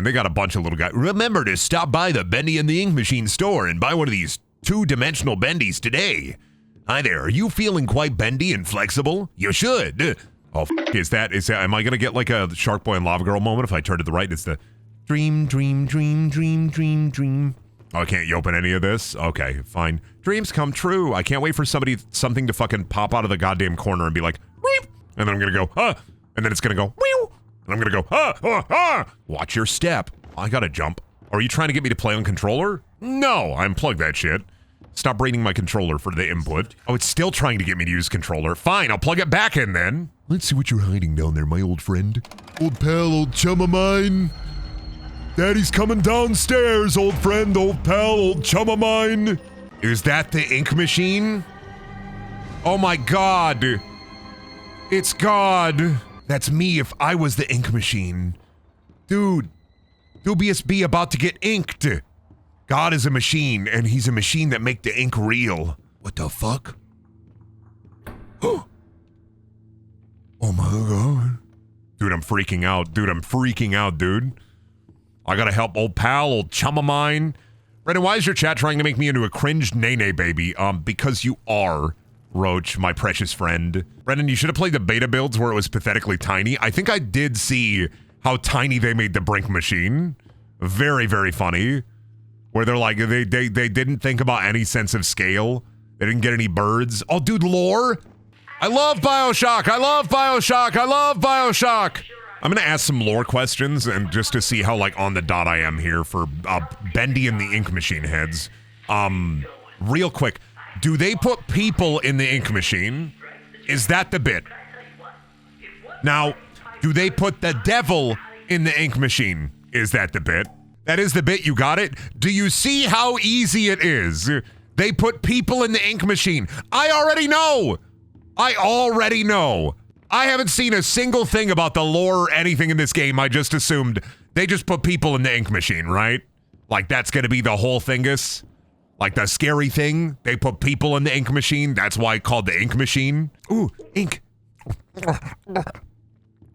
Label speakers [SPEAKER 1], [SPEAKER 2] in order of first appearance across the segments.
[SPEAKER 1] man. They got a bunch of little guys. Remember to stop by the Bendy and the Ink Machine store and buy one of these two-dimensional bendies today. Hi there, are you feeling quite bendy and flexible? You should. Oh, is that, am I gonna get like a Shark Boy and Lava Girl moment if I turn to the right? It's the dream. Oh, I can't open any of this? Okay, fine. Dreams come true. I can't wait for something to fucking pop out of the goddamn corner and be like, Weep! And then I'm gonna go, ah! And then it's gonna go, Weew! And I'm gonna go, ah, ah, ah! Watch your step. I gotta jump. Are you trying to get me to play on controller? No, I unplugged that shit. Stop rating my controller for the input. Oh, it's still trying to get me to use controller. Fine, I'll plug it back in then. Let's see what you're hiding down there, my old friend. Old pal, old chum of mine. Daddy's coming downstairs, old friend, old pal, old chum of mine. Is that the ink machine? Oh my God. It's God. That's me if I was the ink machine. Dude, Dubious B about to get inked. God is a machine, and he's a machine that make the ink real. What the fuck? Oh my God. Dude, I'm freaking out. Dude. I gotta help old pal, old chum of mine. Brendan, why is your chat trying to make me into a cringed nay-nay baby? Because you are, Roach, my precious friend. Brendan, you should have played the beta builds where it was pathetically tiny. I think I did see how tiny they made the Brink machine. Very, very funny. Where they're like, they didn't think about any sense of scale. They didn't get any birds. Oh, dude, lore? I love Bioshock. I'm gonna ask some lore questions and just to see how like on the dot I am here for Bendy and the Ink Machine heads. Real quick, do they put people in the ink machine? Is that the bit? Now, do they put the devil in the ink machine? Is that the bit? That is the bit, you got it? Do you see how easy it is? They put people in the ink machine. I already know. I haven't seen a single thing about the lore or anything in this game. I just assumed they just put people in the ink machine, right? Like that's gonna be the whole thingus? Like the scary thing? They put people in the ink machine? That's why it's called the ink machine? Ooh, ink.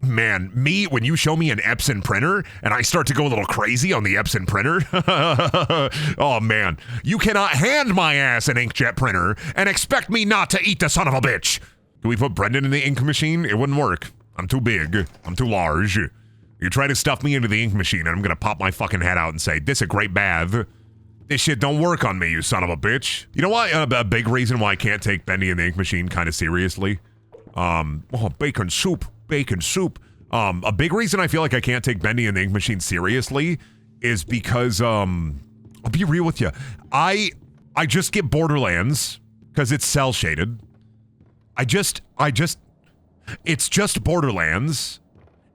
[SPEAKER 1] Man, when you show me an Epson printer and I start to go a little crazy on the Epson printer, oh man, you cannot hand my ass an inkjet printer and expect me not to eat the son of a bitch. Do we put Brendan in the ink machine? It wouldn't work. I'm too big. I'm too large. You try to stuff me into the ink machine and I'm gonna pop my fucking head out and say, this a great bath. This shit don't work on me, you son of a bitch. You know what? A big reason why I can't take Bendy in the ink machine kind of seriously? Bacon soup. A big reason I feel like I can't take Bendy and the ink machine seriously is because, I'll be real with you. I just get Borderlands because it's cell shaded. It's just Borderlands.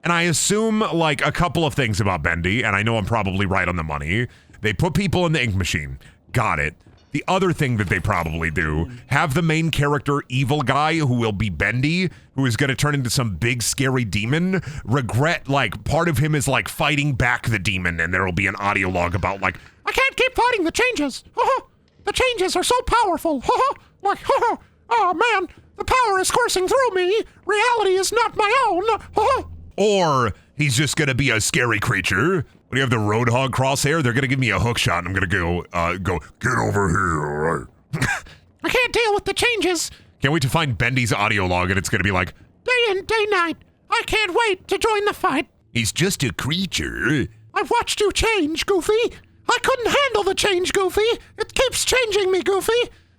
[SPEAKER 1] And I assume like a couple of things about Bendy, and I know I'm probably right on the money. They put people in the ink machine. Got it. The other thing that they probably do, have the main character evil guy who will be Bendy, who is going to turn into some big scary demon, regret like part of him is like fighting back the demon, and there will be an audio log about like, I can't keep fighting the changes. The changes are so powerful. Like, oh man, the power is coursing through me. Reality is not my own. Or he's just going to be a scary creature. When you have the Roadhog crosshair, they're gonna give me a hook shot and I'm gonna go, get over here, alright? I can't deal with the changes. Can't wait to find Bendy's audio log and it's gonna be like, day in, day night, I can't wait to join the fight. He's just a creature. I've watched you change, Goofy. I couldn't handle the change, Goofy. It keeps changing me, Goofy.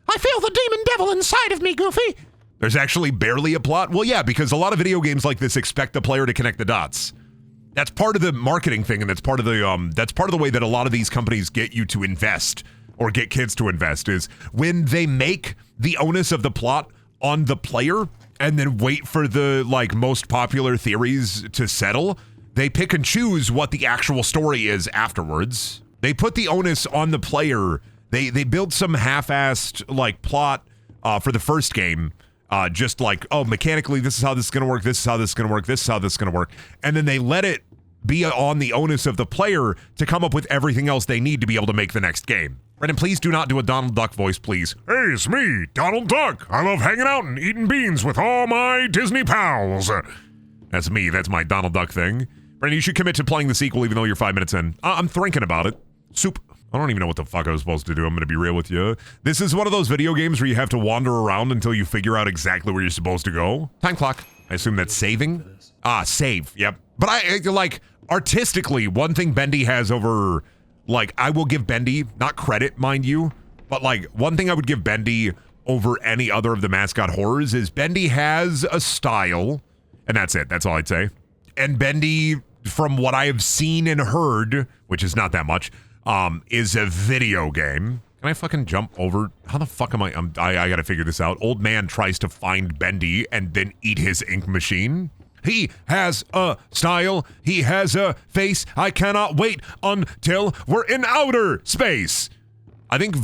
[SPEAKER 1] I feel the demon devil inside of me, Goofy. There's actually barely a plot? Well, yeah, because a lot of video games like this expect the player to connect the dots. That's part of the marketing thing, and that's part of the way that a lot of these companies get you to invest or get kids to invest is when they make the onus of the plot on the player and then wait for the like most popular theories to settle. They pick and choose what the actual story is afterwards. They put the onus on the player. They build some half-assed like plot for the first game. Just like, oh, mechanically, this is how this is going to work, this is how this is going to work, this is how this is going to work. And then they let it be on the onus of the player to come up with everything else they need to be able to make the next game. Brendan, please do not do a Donald Duck voice, please. Hey, it's me, Donald Duck. I love hanging out and eating beans with all my Disney pals. That's me, that's my Donald Duck thing. Brandon, you should commit to playing the sequel even though you're 5 minutes in. I'm thinking about it. Soup. I don't even know what the fuck I was supposed to do. I'm going to be real with you. This is one of those video games where you have to wander around until you figure out exactly where you're supposed to go. Time clock. I assume that's saving. Save. Yep. But like, artistically, one thing Bendy has over, like, I will give Bendy, not credit, mind you, but like, one thing I would give Bendy over any other of the mascot horrors is Bendy has a style, and that's it. That's all I'd say. And Bendy, from what I have seen and heard, which is not that much, is a video game. Can I fucking jump over? How the fuck am I gotta figure this out. Old man tries to find Bendy and then eat his ink machine. He has a style. He has a face. I cannot wait until we're in outer space. I think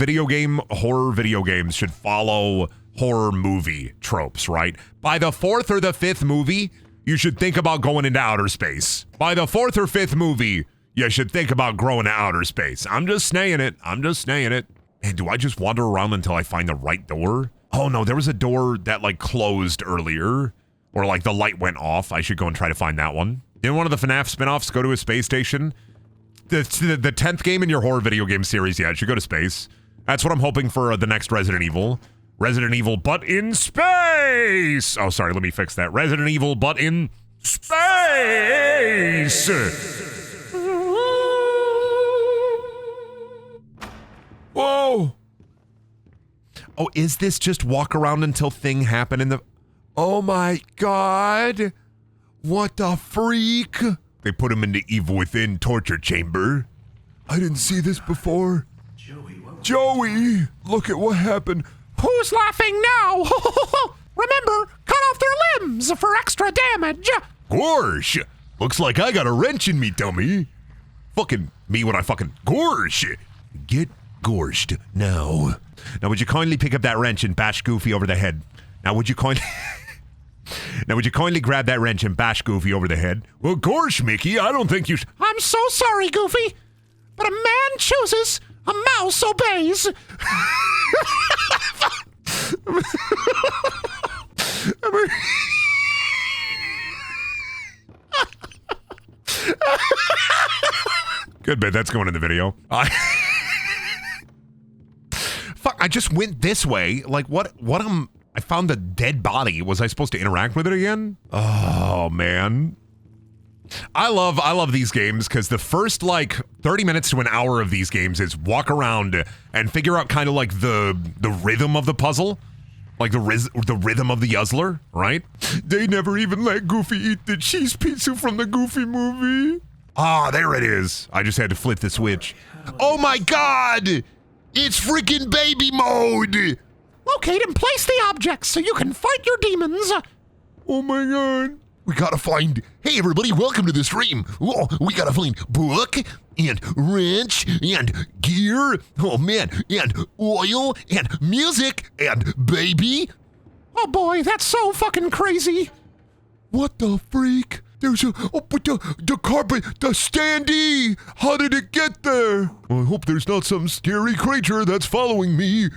[SPEAKER 1] horror video games should follow horror movie tropes, right? By the 4th or the 5th movie, you should think about going into outer space. By the 4th or 5th movie, you should think about growing to outer space. I'm just saying it. Man, do I just wander around until I find the right door? Oh no, there was a door that like closed earlier. Or like the light went off. I should go and try to find that one. Didn't one of the FNAF spinoffs go to a space station? The 10th game in your horror video game series, yeah, it should go to space. That's what I'm hoping for the next Resident Evil. Resident Evil, but in space! Oh, sorry, let me fix that. Resident Evil, but in space! Whoa! Oh, is this just walk around until thing happen in the... Oh my God! What the freak? They put him in the Evil Within torture chamber. I didn't see this before. Joey, look at what happened.
[SPEAKER 2] Who's laughing now? Remember, cut off their limbs for extra damage.
[SPEAKER 1] Gorsh! Looks like I got a wrench in me, dummy. Fucking me when I fucking gorsh. Get gorshed now. Now would you kindly pick up that wrench and bash Goofy over the head? Now would you kindly... Now, would you kindly grab that wrench and bash Goofy over the head? Well, gosh, Mickey, I don't think you
[SPEAKER 2] I'm so sorry, Goofy, but a man chooses, a mouse obeys.
[SPEAKER 1] Good bit, that's going in the video. Fuck, I just went this way. Like, what I found a dead body. Was I supposed to interact with it again? Oh, man. I love these games because the first, like, 30 minutes to an hour of these games is walk around and figure out kind of like the rhythm of the puzzle. Like the rhythm of the Yuzzler, right? They never even let Goofy eat the cheese pizza from the Goofy movie. Ah, there it is. I just had to flip the switch. Oh, my God! It's freaking baby mode!
[SPEAKER 2] Locate and place the objects so you can fight your demons.
[SPEAKER 1] Oh my God. We gotta find... Hey everybody, welcome to the stream. Oh, we gotta find book and wrench and gear. Oh man, and oil and music and baby.
[SPEAKER 2] Oh boy, that's so fucking crazy.
[SPEAKER 1] What the freak? There's but the carpet, the standee. How did it get there? I hope there's not some scary creature that's following me.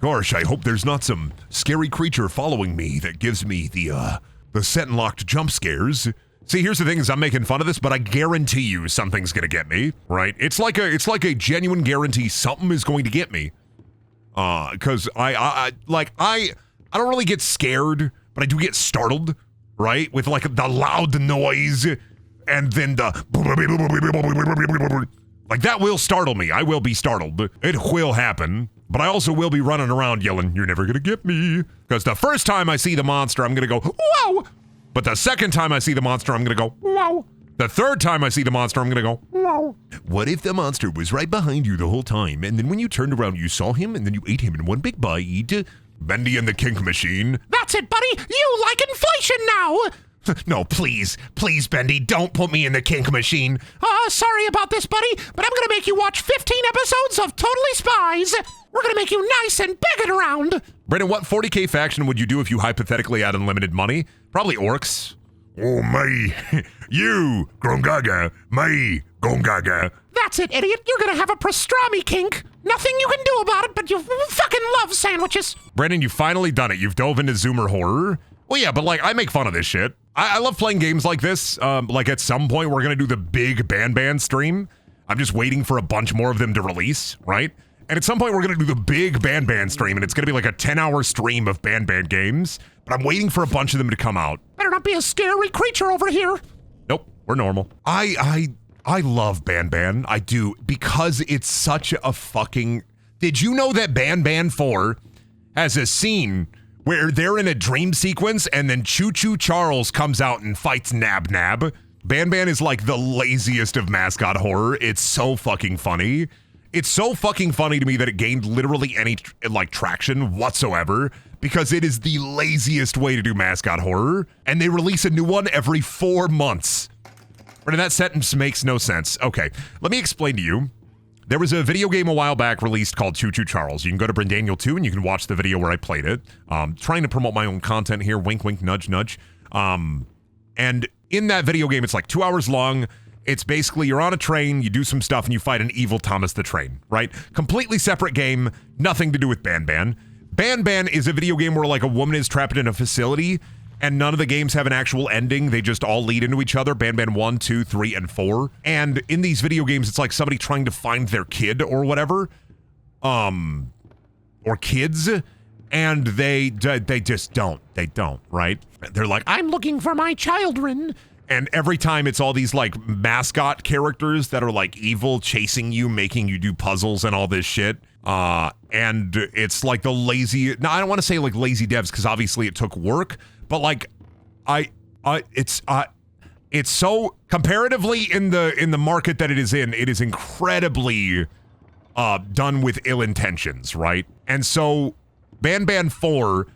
[SPEAKER 1] Gosh, I hope there's not some scary creature following me that gives me the set and locked jump scares. See, here's the thing is I'm making fun of this, but I guarantee you something's gonna get me, right? It's like a genuine guarantee something is going to get me. Cause I don't really get scared, but I do get startled, right? With like the loud noise and then the like that will startle me. I will be startled. It will happen. But I also will be running around yelling, "You're never gonna get me." Because the first time I see the monster, I'm gonna go, "Whoa!" But the second time I see the monster, I'm gonna go, "Whoa!" The third time I see the monster, I'm gonna go, "Whoa!" What if the monster was right behind you the whole time, and then when you turned around, you saw him, and then you ate him in one big bite? Bendy and the Kink Machine.
[SPEAKER 2] That's it, buddy. You like inflation now.
[SPEAKER 1] No, please, Bendy, don't put me in the Kink Machine.
[SPEAKER 2] Sorry about this, buddy, but I'm gonna make you watch 15 episodes of Totally Spies. We're gonna make you nice and big and around.
[SPEAKER 1] Brendan, what 40K faction would you do if you hypothetically had unlimited money? Probably orcs. Oh, my. You, Grongaga, my Gongaga.
[SPEAKER 2] That's it, idiot. You're gonna have a pastrami kink. Nothing you can do about it, but you fucking love sandwiches.
[SPEAKER 1] Brendan, you've finally done it. You've dove into Zoomer horror. Well, yeah, but like, I make fun of this shit. I love playing games like this. Like at some point we're gonna do the big Ban stream. I'm just waiting for a bunch more of them to release, right? And at some point we're gonna do the big Ban stream, and it's gonna be like a 10-hour stream of Ban games. But I'm waiting for a bunch of them to come out.
[SPEAKER 2] Better not be a scary creature over here.
[SPEAKER 1] Nope, we're normal. I love Ban. I do, because it's such a fucking... Did you know that Ban 4 has a scene where they're in a dream sequence and then Choo Choo Charles comes out and fights Nab. Ban is like the laziest of mascot horror. It's so fucking funny. It's so fucking funny to me that it gained literally any like traction whatsoever, because it is the laziest way to do mascot horror, and they release a new one every 4 months. But that sentence makes no sense. Okay, let me explain to you. There was a video game a while back released called Choo Choo Charles. You can go to Brendaniel 2 and you can watch the video where I played it. Trying to promote my own content here. Wink, wink, nudge, nudge. And in that video game, it's like 2 hours long. It's basically you're on a train, you do some stuff, and you fight an evil Thomas the Train, right? Completely separate game, nothing to do with Ban. Ban is a video game where like a woman is trapped in a facility, and none of the games have an actual ending. They just all lead into each other. Ban 1, 2, 3, and 4. And in these video games, it's like somebody trying to find their kid or whatever. Or kids. And they just don't. They don't, right? They're like, I'm looking for my children. And every time it's all these like mascot characters that are like evil, chasing you, making you do puzzles and all this shit. And it's like the lazy, no, I don't want to say like lazy devs, because obviously it took work. But like, it's so comparatively in the market that it is incredibly done with ill intentions, right? And so Ban 4,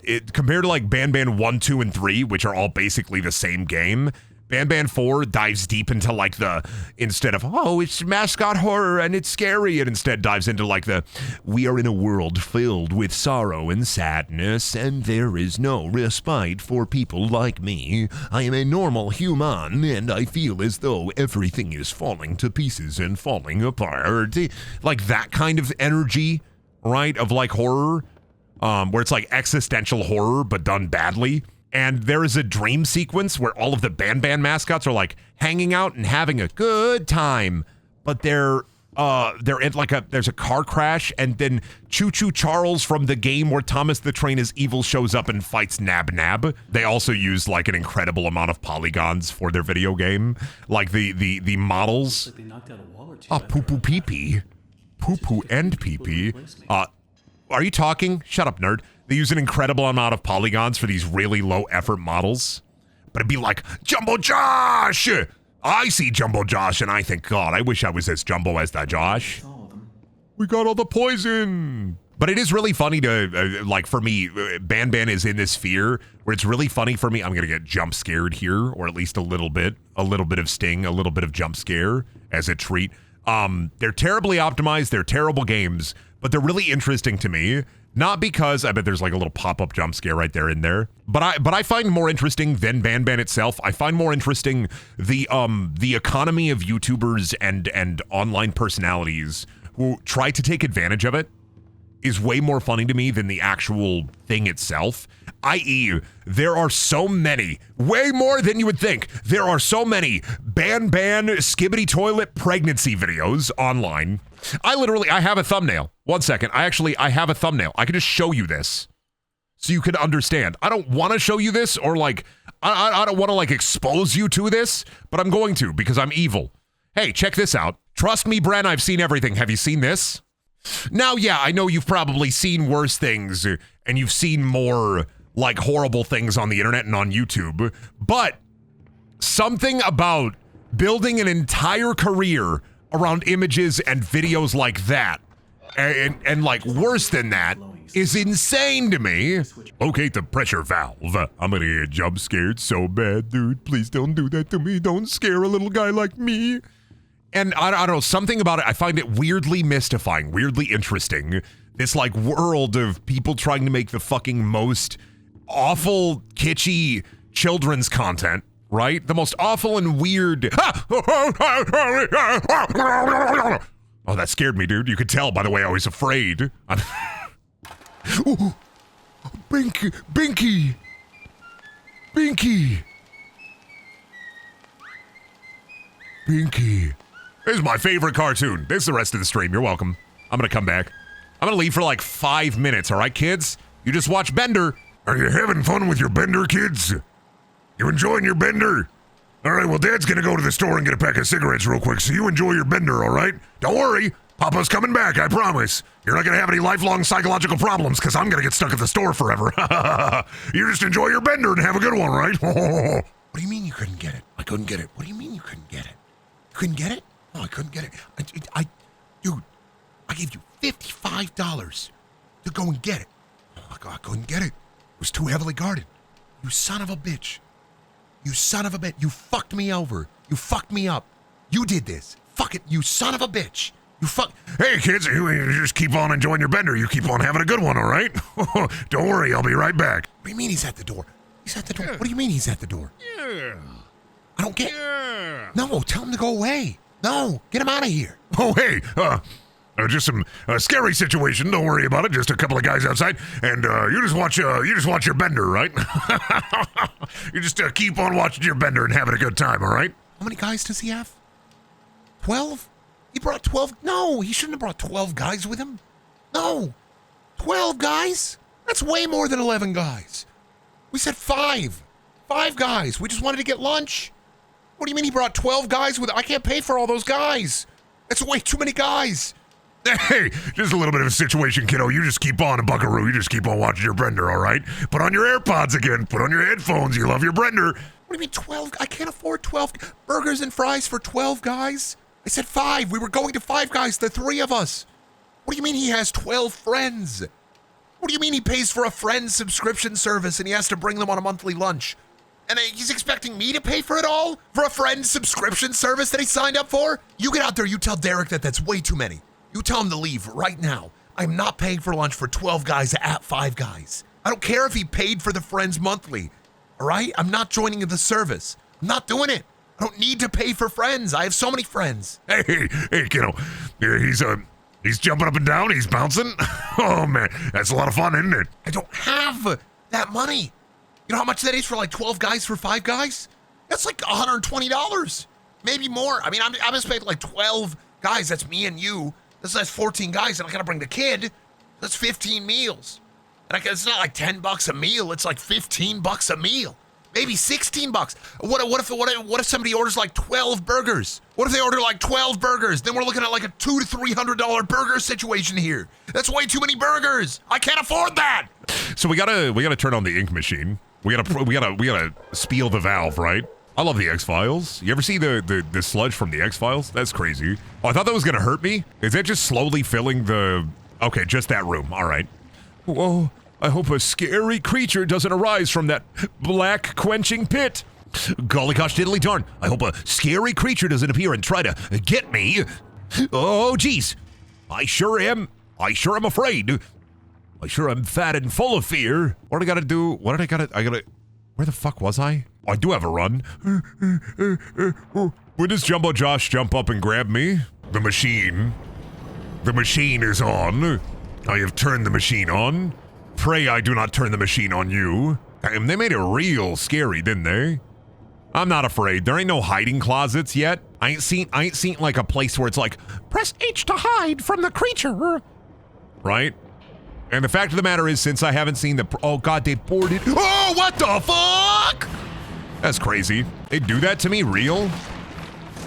[SPEAKER 1] it compared to like Ban 1, 2, and 3, which are all basically the same game. Ban 4 dives deep into like instead of, oh, it's mascot horror and it's scary, it instead dives into like we are in a world filled with sorrow and sadness, and there is no respite for people like me. I am a normal human, and I feel as though everything is falling to pieces and falling apart. Like that kind of energy, right, of like horror, where it's like existential horror, but done badly. And there is a dream sequence where all of the Ban mascots are like hanging out and having a good time, but they're in like there's a car crash, and then Choo Choo Charles from the game where Thomas the Train is evil shows up and fights Nab. They also use like an incredible amount of polygons for their video game, like the models. Poo poo pee pee, poo poo and pee pee. Are you talking? Shut up, nerd. They use an incredible amount of polygons for these really low effort models. But it'd be like, Jumbo Josh! I see Jumbo Josh and I think, God, I wish I was as jumbo as that Josh. We got all the poison. But it is really funny to, like for me, Ban is in this sphere where it's really funny for me. I'm going to get jump scared here, or at least a little bit of sting, a little bit of jump scare as a treat. They're terribly optimized. They're terrible games, but they're really interesting to me. Not because, I bet there's like a little pop-up jump scare right there in there, but I find more interesting than Ban itself. I find more interesting the economy of YouTubers and online personalities who try to take advantage of it is way more funny to me than the actual thing itself. I.e., there are so many, way more than you would think, there are so many Ban skibbity toilet pregnancy videos online. I have a thumbnail. 1 second. I have a thumbnail. I can just show you this so you can understand. I don't want to show you this, or like, I don't want to like expose you to this, but I'm going to because I'm evil. Hey, check this out. Trust me, Bren, I've seen everything. Have you seen this? Now, yeah, I know you've probably seen worse things and you've seen more like horrible things on the internet and on YouTube, but something about building an entire career around images and videos like that, and like worse than that, is insane to me. Locate the pressure valve. I'm gonna get jump scared so bad, dude. Please don't do that to me. Don't scare a little guy like me. And I don't know, something about it, I find it weirdly mystifying, weirdly interesting. This like world of people trying to make the fucking most awful, kitschy children's content, right? The most awful and weird. Oh, that scared me, dude. You could tell by the way I was afraid. Ooh, Binky. Binky. Binky. This is my favorite cartoon. This is the rest of the stream. You're welcome. I'm gonna come back. I'm gonna leave for like 5 minutes, all right, kids? You just watch Bender.
[SPEAKER 3] Are you having fun with your Bender, kids? You enjoying your Bender? All right, well, Dad's gonna go to the store and get a pack of cigarettes real quick, so you enjoy your Bender, all right? Don't worry. Papa's coming back, I promise. You're not gonna have any lifelong psychological problems, because I'm gonna get stuck at the store forever. You just enjoy your Bender and have a good one, right?
[SPEAKER 4] What do you mean you couldn't get it? I couldn't get it. What do you mean you couldn't get it? You couldn't get it? No, I couldn't get it. Dude, I gave you $55 to go and get it. Oh, I couldn't get it. It was too heavily guarded. You son of a bitch. You son of a bitch. You fucked me over. You fucked me up. You did this. Fuck it. You son of a bitch. You fuck.
[SPEAKER 3] Hey, kids, you just keep on enjoying your Bender. You keep on having a good one, all right? Don't worry, I'll be right back.
[SPEAKER 4] What do you mean he's at the door? He's at the door. What do you mean he's at the door?
[SPEAKER 3] Yeah.
[SPEAKER 4] I don't get. Yeah. No, tell him to go away. No, get him out of here.
[SPEAKER 3] Oh, hey, just some scary situation. Don't worry about it. Just a couple of guys outside, and you just watch your Bender, right? You just keep on watching your Bender and having a good time, all right?
[SPEAKER 4] How many guys does he have? 12? He brought 12. No, he shouldn't have brought 12 guys with him. No, 12 guys. That's way more than 11 guys. We said 5. 5 guys. We just wanted to get lunch. What do you mean he brought 12 guys with him? I can't pay for all those guys. That's way too many guys.
[SPEAKER 3] Hey, just a little bit of a situation, kiddo. You just keep on, buckaroo. You just keep on watching your Bender, all right? Put on your AirPods again. Put on your headphones. You love your Bender.
[SPEAKER 4] What do you mean 12? I can't afford 12 burgers and fries for 12 guys. I said 5. We were going to 5 guys, the 3 of us. What do you mean he has 12 friends? What do you mean he pays for a friend subscription service and he has to bring them on a monthly lunch? And he's expecting me to pay for it all? For a friend subscription service that he signed up for? You get out there, you tell Derek that that's way too many. You tell him to leave right now. I'm not paying for lunch for 12 guys at 5 guys. I don't care if he paid for the friends monthly. All right? I'm not joining the service. I'm not doing it. I don't need to pay for friends. I have so many friends.
[SPEAKER 3] Hey, kiddo. He's jumping up and down. He's bouncing. Oh, man. That's a lot of fun, isn't it?
[SPEAKER 4] I don't have that money. You know how much that is for like 12 guys for 5 guys? That's like $120. Maybe more. I mean, I'm just paying like 12 guys. That's me and you. That's 14 guys, and I gotta bring the kid. That's 15 meals. And it's not like $10 a meal. It's like $15 a meal. Maybe $16. What if somebody orders like 12 burgers? What if they order like 12 burgers? Then we're looking at like a $200 to $300 burger situation here. That's way too many burgers. I can't afford that.
[SPEAKER 1] So we gotta turn on the ink machine. We gotta spiel the valve, right? I love the X-Files. You ever see the sludge from the X-Files? That's crazy. Oh, I thought that was gonna hurt me. Is that just slowly filling the... Okay, just that room. All right. Whoa, I hope a scary creature doesn't arise from that black quenching pit. Golly gosh diddly darn. I hope a scary creature doesn't appear and try to get me. Oh, geez. I sure am afraid. I sure am fat and full of fear. What do I gotta do? What did I gotta... Where the fuck was I? Oh, I do have a run. When does Jumbo Josh jump up and grab me? The machine. The machine is on. I have turned the machine on. Pray I do not turn the machine on you. Damn, they made it real scary, didn't they? I'm not afraid. There ain't no hiding closets yet. I ain't seen like a place where it's like,
[SPEAKER 2] press H to hide from the creature.
[SPEAKER 1] Right? And the fact of the matter is, since I haven't seen the... Oh, God, they boarded... Oh, what the fuck? That's crazy. They do that to me? Real?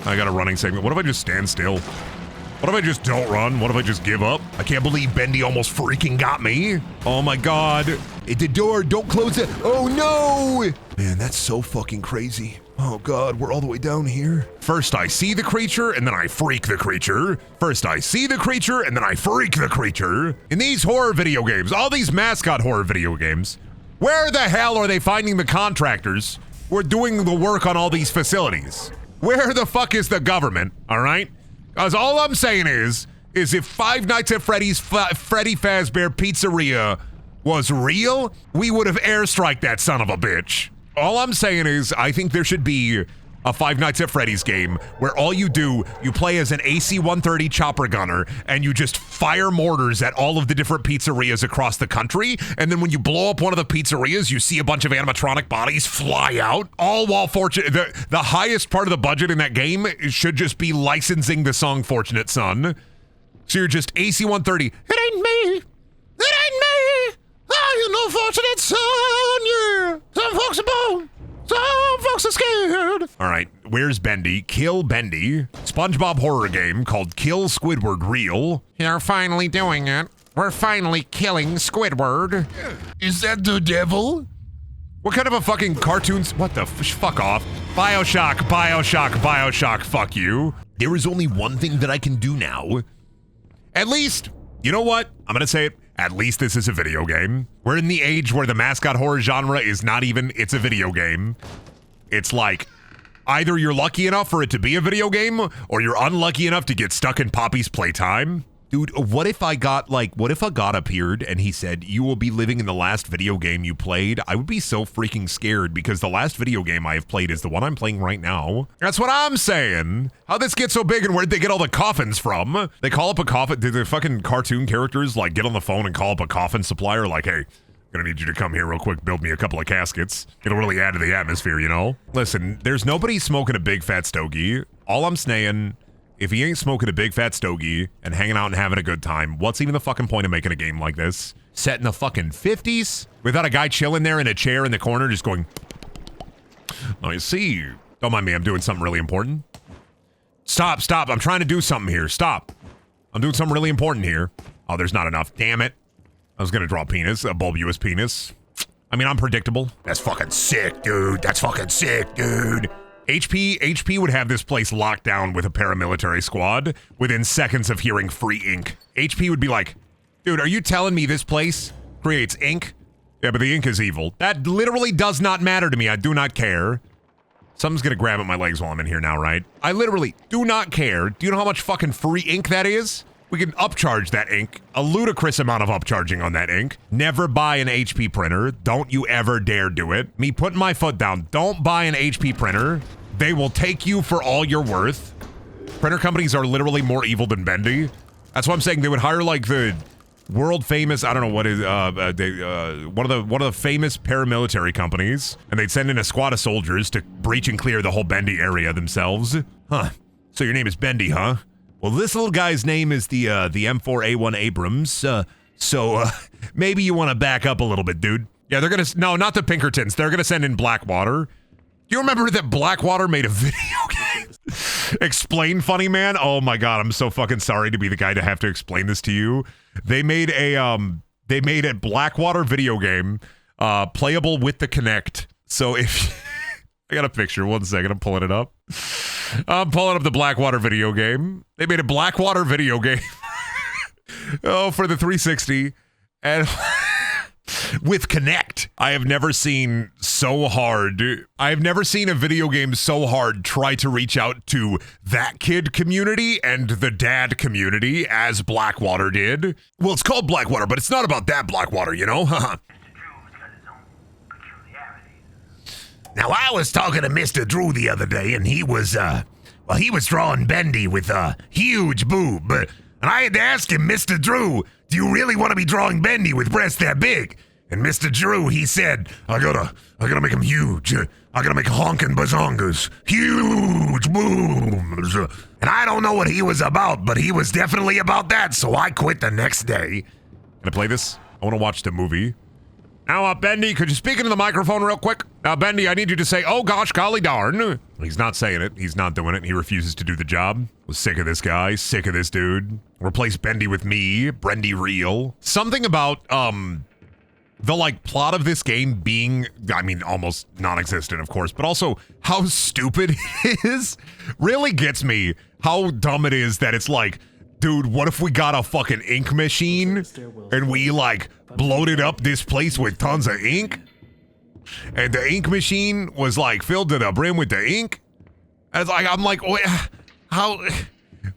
[SPEAKER 1] I got a running segment. What if I just stand still? What if I just don't run? What if I just give up? I can't believe Bendy almost freaking got me. Oh, my God. The door, don't close it. Oh, no. Man, that's so fucking crazy. Oh, God, we're all the way down here. First, I see the creature, and then I freak the creature. First, I see the creature, and then I freak the creature. In these horror video games, all these mascot horror video games, where the hell are they finding the contractors who are doing the work on all these facilities? Where the fuck is the government, all right? Because all I'm saying is if Five Nights at Freddy's Freddy Fazbear Pizzeria was real, we would have airstriked that son of a bitch. All I'm saying is, I think there should be a Five Nights at Freddy's game where all you do, you play as an AC-130 chopper gunner and you just fire mortars at all of the different pizzerias across the country. And then when you blow up one of the pizzerias, you see a bunch of animatronic bodies fly out, all while the highest part of the budget in that game should just be licensing the song Fortunate Son. So you're just AC-130.
[SPEAKER 2] It ain't me. It ain't me. Oh, you know, Fortunate Son, yeah. Some folks are born. Some folks are scared.
[SPEAKER 1] All right, where's Bendy? Kill Bendy. SpongeBob horror game called Kill Squidward Real.
[SPEAKER 2] You're finally doing it. We're finally killing Squidward.
[SPEAKER 4] Is that the devil?
[SPEAKER 1] What kind of a fucking cartoons? What the fuck off. Bioshock, Bioshock, Bioshock, fuck you. There is only one thing that I can do now. At least, you know what? I'm gonna say it. At least this is a video game. We're in the age where the mascot horror genre is not even, it's a video game. It's like, either you're lucky enough for it to be a video game, or you're unlucky enough to get stuck in Poppy's playtime. Dude, what if a god appeared and he said, you will be living in the last video game you played? I would be so freaking scared because the last video game I have played is the one I'm playing right now. That's what I'm saying. How'd this get so big and where'd they get all the coffins from? They call up a coffin, did the fucking cartoon characters like get on the phone and call up a coffin supplier like, hey, gonna need you to come here real quick, build me a couple of caskets. It'll really add to the atmosphere, you know? Listen, there's nobody smoking a big fat stogie. All I'm saying, if he ain't smoking a big fat stogie and hanging out and having a good time, what's even the fucking point of making a game like this? Set in the fucking 50s? Without a guy chilling there in a chair in the corner just going, I see. Don't mind me, I'm doing something really important. Stop, I'm trying to do something here, stop. I'm doing something really important here. Oh, there's not enough, damn it. I was gonna draw a penis, a bulbous penis. I mean, I'm predictable.
[SPEAKER 3] That's fucking sick, dude. That's fucking sick, dude.
[SPEAKER 1] HP would have this place locked down with a paramilitary squad within seconds of hearing free ink. HP would be like, dude, are you telling me this place creates ink? Yeah, but the ink is evil. That literally does not matter to me. I do not care. Something's gonna grab at my legs while I'm in here now, right? I literally do not care. Do you know how much fucking free ink that is? We can upcharge that ink. A ludicrous amount of upcharging on that ink. Never buy an HP printer. Don't you ever dare do it. Me putting my foot down. Don't buy an HP printer. They will take you for all you're worth. Printer companies are literally more evil than Bendy. That's why I'm saying they would hire like the world famous, I don't know what is, one of the famous paramilitary companies, and they'd send in a squad of soldiers to breach and clear the whole Bendy area themselves. Huh. So your name is Bendy, huh? Well, this little guy's name is the M4A1 Abrams, so maybe you want to back up a little bit, dude. Yeah, they're gonna, no, not the Pinkertons. They're gonna send in Blackwater. Do you remember that Blackwater made a video game? Explain, funny man? Oh my god, I'm so fucking sorry to be the guy to have to explain this to you. They made a Blackwater video game, playable with the Kinect. So if I got a picture, 1 second, I'm pulling it up. I'm pulling up the Blackwater video game. They made a Blackwater video game. Oh, for the 360. And with Kinect. I have never seen so hard. I have never seen a video game so hard try to reach out to that kid community and the dad community as Blackwater did. Well, it's called Blackwater, but it's not about that Blackwater, you know?
[SPEAKER 3] Now, I was talking to Mr. Drew the other day, and he was drawing Bendy with a huge boob. And I had to ask him, Mr. Drew, do you really want to be drawing Bendy with breasts that big? And Mr. Drew, he said, I gotta make him huge. I gotta make honkin' bazongas. Huge boobs. And I don't know what he was about, but he was definitely about that, so I quit the next day.
[SPEAKER 1] Can I play this? I want to watch the movie. Now, Bendy, could you speak into the microphone real quick? Now, Bendy, I need you to say, oh gosh, golly darn. He's not saying it. He's not doing it. He refuses to do the job. Was sick of this guy. Sick of this dude. Replace Bendy with me. Brendy Real. Something about, the, like, plot of this game being, I mean, almost non-existent, of course, but also how stupid it is really gets me. How dumb it is that it's like, dude, what if we got a fucking ink machine and we, like, bloated up this place with tons of ink? And the ink machine was, like, filled to the brim with the ink? And it's like, I'm like, wait, how?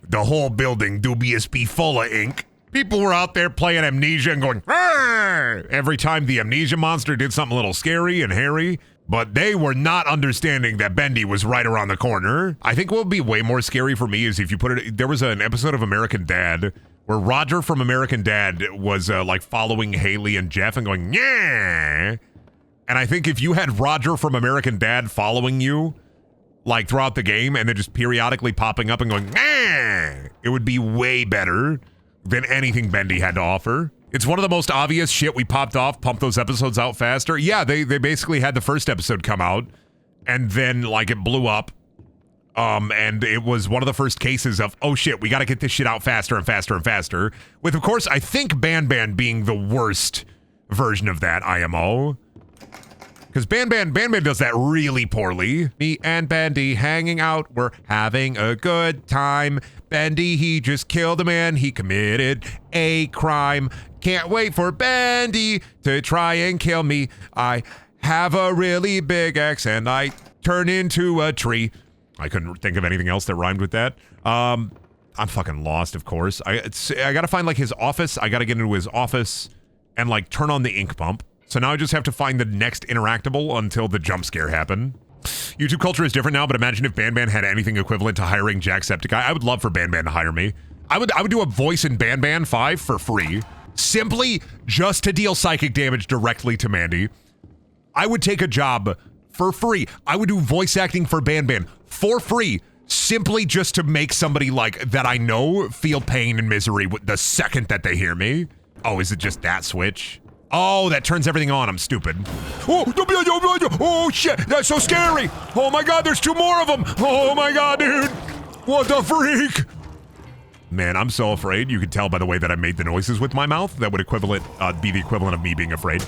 [SPEAKER 1] The whole building dubious be full of ink. People were out there playing Amnesia and going, Arr! Every time the Amnesia monster did something a little scary and hairy. But they were not understanding that Bendy was right around the corner. I think what would be way more scary for me is if you put it, there was an episode of American Dad where Roger from American Dad was like following Haley and Jeff and going, yeah. And I think if you had Roger from American Dad following you, like throughout the game, and then just periodically popping up and going, nah, it would be way better than anything Bendy had to offer. It's one of the most obvious shit we popped off, pumped those episodes out faster. Yeah, they basically had the first episode come out, and then like it blew up. And it was one of the first cases of, oh shit, we gotta get this shit out faster and faster and faster. With, of course, I think Ban being the worst version of that IMO. Because Ban does that really poorly. Me and Bendy hanging out, we're having a good time. Bendy, he just killed a man, he committed a crime. Can't wait for Bendy to try and kill me. I have a really big axe and I turn into a tree. I couldn't think of anything else that rhymed with that. I'm fucking lost, of course. I gotta find like his office. I gotta get into his office and like turn on the ink pump. So now I just have to find the next interactable until the jump scare happened. YouTube culture is different now, but imagine if Ban had anything equivalent to hiring Jacksepticeye. I would love for Ban to hire me. I would do a voice in Ban 5 for free, simply just to deal psychic damage directly to Mandy. I would take a job for free. I would do voice acting for Ban for free, simply just to make somebody like that I know feel pain and misery the second that they hear me. Oh, is it just that switch? Oh, that turns everything on. I'm stupid. Oh, shit. That's so scary. Oh, my God. There's 2 more of them. Oh, my God, dude. What the freak? Man, I'm so afraid. You could tell by the way that I made the noises with my mouth. That would be the equivalent of me being afraid.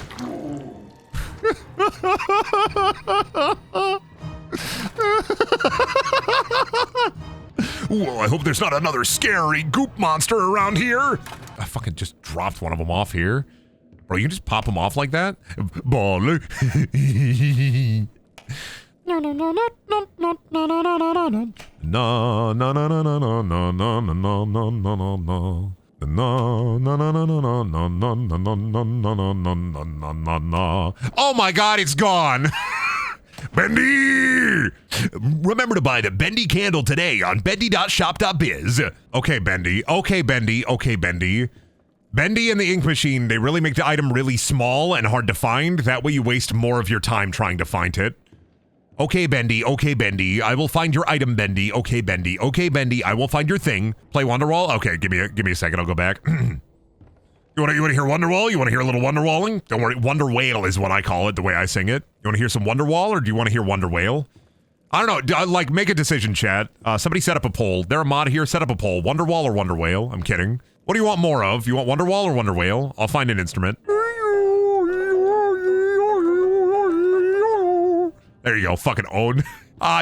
[SPEAKER 1] Well, I hope there's not another scary goop monster around here. I fucking just dropped one of them off here. Bro, you can just pop them off like that? Baller. No, no, no, no, no, no, no, no, no, no, no. No, no, no, no, no, no, no, no, no, no, no, no, no. No, no, no, no, no, no, no, no, no, no, no, no, no, no, no, no. Oh my God, it's gone. Bendy! Remember to buy the Bendy candle today on bendy.shop.biz. Okay, Bendy. Okay, Bendy. Okay, Bendy. Bendy and the ink machine, they really make the item really small and hard to find. That way you waste more of your time trying to find it. Okay, Bendy. Okay, Bendy. I will find your item, Bendy. Okay, Bendy. Okay, Bendy. I will find your thing. Play Wonderwall? Okay, give me a second. I'll go back. You want to hear Wonderwall? You want to hear a little Wonderwalling? Don't worry. Wonder Whale is what I call it, the way I sing it. You want to hear some Wonderwall, or do you want to hear Wonder Whale? I don't know. Like, make a decision, chat. Somebody set up a poll. They're a mod here. Set up a poll. Wonderwall or Wonder Whale? I'm kidding. What do you want more of? You want Wonderwall or Wonder Whale? I'll find an instrument. There you go. Fucking own.